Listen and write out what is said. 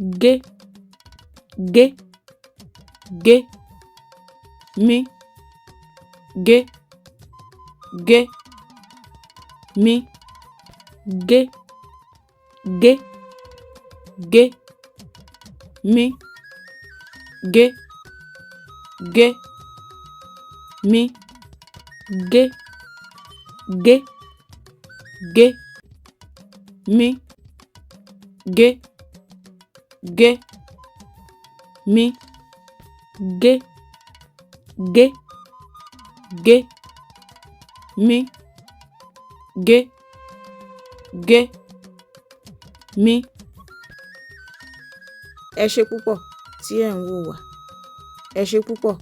gé, gé, gé, mí, gé, gé, mí, gé, gé, gé, mí, gé, gé, mí, gé, gé, gé, mí, gé, gé, mí, gé, gé, gé, mí, gé, gé, mí. Ẹ ṣé púpọ̀ tí ẹ̀ ń wò wá. Ẹ ṣé púpọ̀.